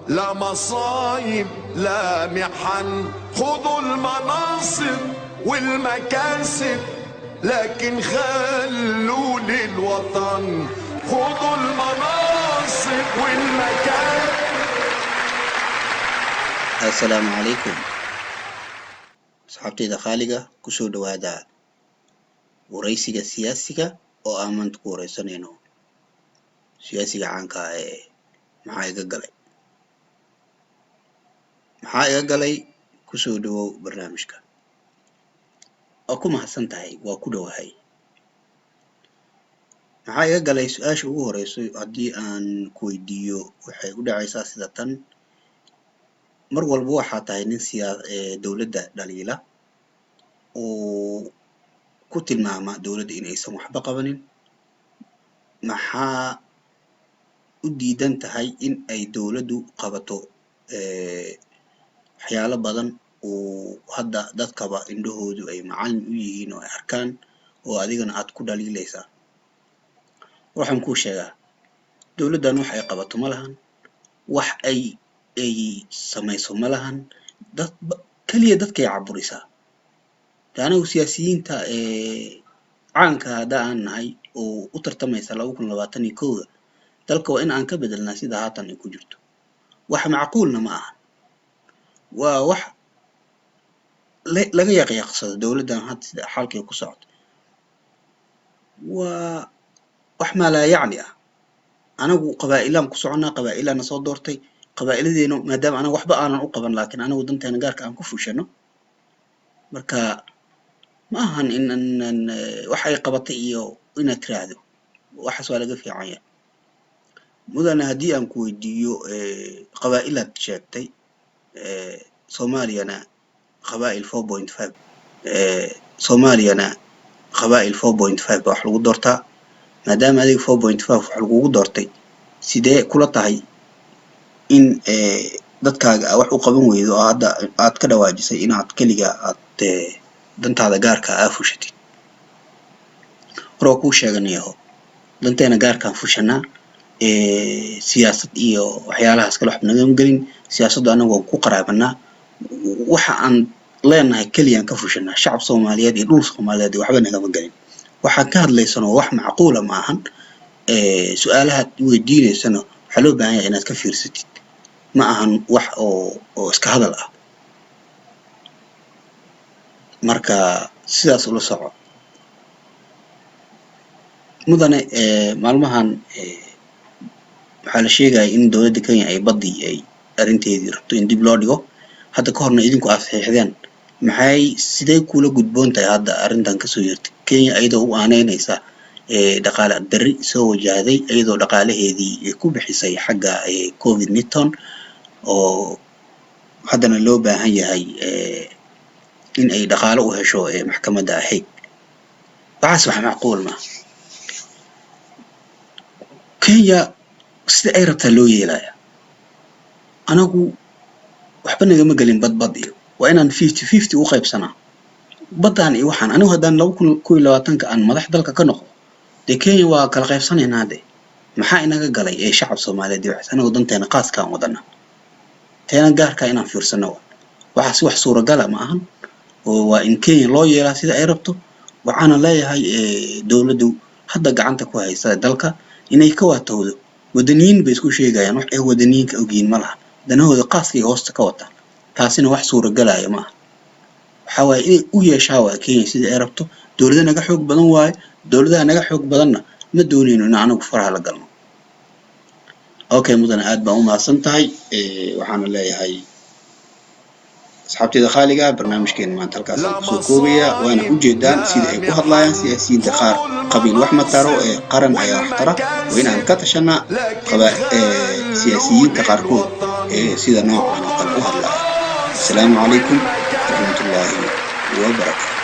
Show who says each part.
Speaker 1: لا مصايب لا محن. خذوا المناصب والمكاسب لكن خلوا للوطن. خذوا المناصب والمكاسب.
Speaker 2: السلام عليكم صحابتي خالقة كسو دوادا ورئيسيga siyaasiga oo aan maanta ku wareysanayno siyaasiga caanka maxaa iga galay kusoo dhawow barnaamijka oo ku mahadsan tahay waa ku dhawahay maxaa iga galay su'aasha ugu horeyso haddii aan ku weydiiyo waxay u dhacaysaa sida tan mar walba waxaa tahay nin dowladda dhaliila oo ku tilmaama dowladda in aysan waxba qabanin maxaa u diidan tahay in ay dowladdu qabato waxyaalo badan oo hadda dadkaba indhahoodu ay macallin u yihiin oo ay arkaan oo adigana aad ku dhaliilaysaa waxaan kuu sheegaa dowladdan wax ay qabato ma lahan wax ay samayso ma lahan kaliya dadkay caburisaa anagu siyaasiyiinta caanka hadda aan nahay oo u tartamaysa 2021 dalka waa in aan ka bedelnaa sida haatan ay ku jirto wax macquulna ma aha waa wax laga yaqyaqsado dowladdan hadda sida xalkay ku socoto waa wax ma la yacni ah anagu qabaa'ilaan ku soconaa qabaa'ilaana soo doortay qabaa'iladeenu maadaama anagu waxba aanan u qaban laakiin anagu danteena gaarka aan ku fushano marka ma ahan in wax ay qabatay iyo inaad tiraahdo waxaas waa laga fiican yahay mudane haddii aan ku weydiiyo qabaa'ilaad sheegtay soomaaliyana qabaa'il 4.5 soomaaliyana qabaa'il 4.5 wax lagu doortaa maadaama adiga 4.5 wax lagugu doortay sidee kula tahay in dadkaaga wax u qaban weydo oo hadda aad ka dhawaajisay inaad kaliya aad dantaada gaarka ah fushatid hore ku sheeganayo danteena gaarkaan fushanaa siyaasad iyo waxyaalahaas kale wax naga gelin siyaasadda anagu ku qaraabanaa waxa aan leenahay kaliya ka fushanaa shacab Soomaaliyeed iyo dhul Soomaaliyeed waxba naga gelin waxa ka hadlaysano wax macquul ma ahan su'aalaha weydiinaysana waxa loo baahan yahay inaad ka fiirsatid ma ahan wax oo iska hadal ah marka sidaas ula soco mudane maalmahan waxaa la sheegay in dowladda Kenya ay badii ay arinteedii rabto in dib loo dhigo hadda ka horna idinku aad saxiixdeen maxay sidee kula gudboon tahay hadda arintan ka soo yeertay Kenya ayadoo u aaneynaysa dhaqaale darri soo wajahday ayadoo dhaqaalaheedii ku bixisay xagga COVID-19 oo haddana loo baahan yahay in ay dhaqaale u hesho maxkamadda ahayd waxaas wax macquul ma Kenya sida ay rabtaa loo yeelaya anagu waxba nagama gelin bad iyo waa inaan 50-50 u qaybsanaa badan iyo waxaan anigu haddaan 2022 aan madax dalka ka noqdo Kenya waa kala qaybsanaynaa maxaa inaga galay shacab Soomaaliyeed wax anagu danteena qaas ka wadana teena gaarka inaan fiirsano waxaas wax suuragal ma ahan oo waa in Kenya loo yeelaa sida ay rabto waxaana leeyahay dowladdu hadda gacanta ku haysa dalka inay ka waatowdo wadaniin bay isku sheegayaan wax ay wadaniinka ogiin ma laha danahooda qaaskii hoosta ka wata taasina wax suuragalaya ma aha waxa way inay u yeeshaa waa Kenya sida ay rabto dowladda naga xoog badan waay dowladda naga xoog badanna ma doonayno in anagu faraha la galno okay mudane aad baan u mahadsan tahay waxaana leeyahay asxaabtayda khaaliga barnaamijkeena maanta halkaas aan soo koobaya waana u jeedaan sida ay ku hadlayaan siyaasiyiinta qaar qabiil wax ma taro qaran ayaa wax tara waa in aan ka tashanaa siyaasiyiinta qaarkood sida noocan oo kale u hadlaya السلام عليكم ورحمة الله وبركاته.